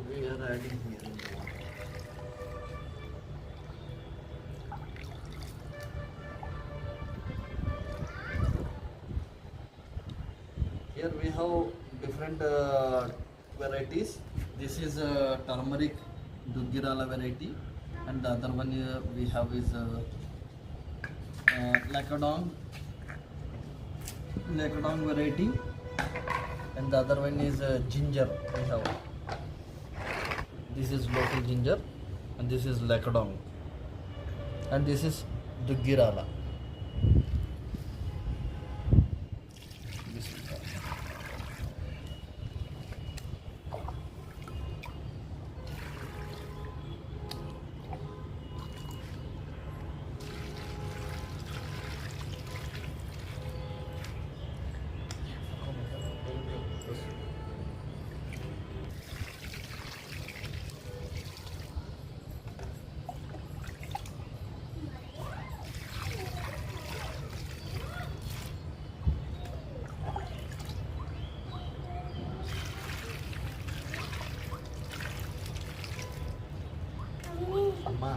We are adding here in the water. Here we have different varieties. This is turmeric Duggirala variety, and the other one we have is Lakadong variety, and the other one is ginger. We have this is local ginger, and this is Lakadong, and this is Duggirala. అమ్మా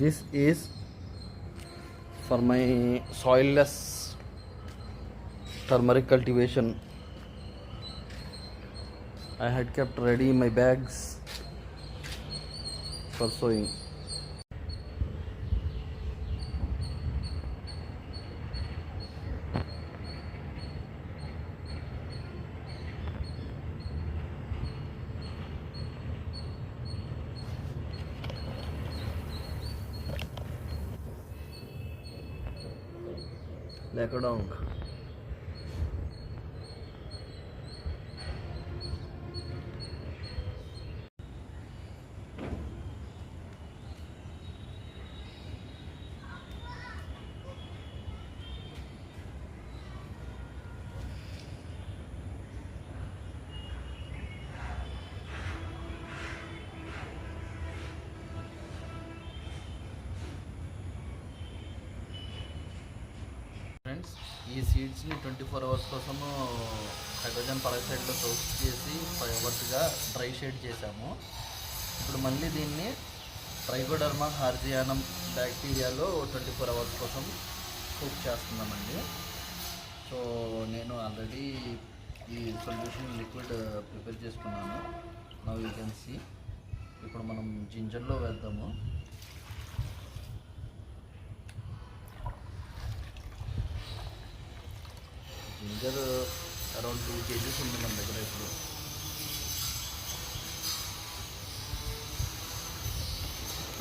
This is for my soilless turmeric cultivation. I had kept ready my bags for sowing. Lakadong. Friends, ఈ సీడ్స్ని 24 hours కోసము hydrogen పరాక్సైడ్లో soak చేసి 5 అవర్స్గా dry shade చేశాము. ఇప్పుడు మళ్ళీ దీన్ని Trichoderma harzianum బ్యాక్టీరియాలో 24 అవర్స్ కోసం కుక్ చేస్తున్నామండి. సో నేను ఆల్రెడీ ఈ సొల్యూషన్ లిక్విడ్ ప్రిపేర్ చేసుకున్నాను. Now you can see. ఇప్పుడు మనం జింజర్లో వేద్దాము. జింజర్ అరౌండ్ 2 kgs ఉంది మన దగ్గర ఇప్పుడు.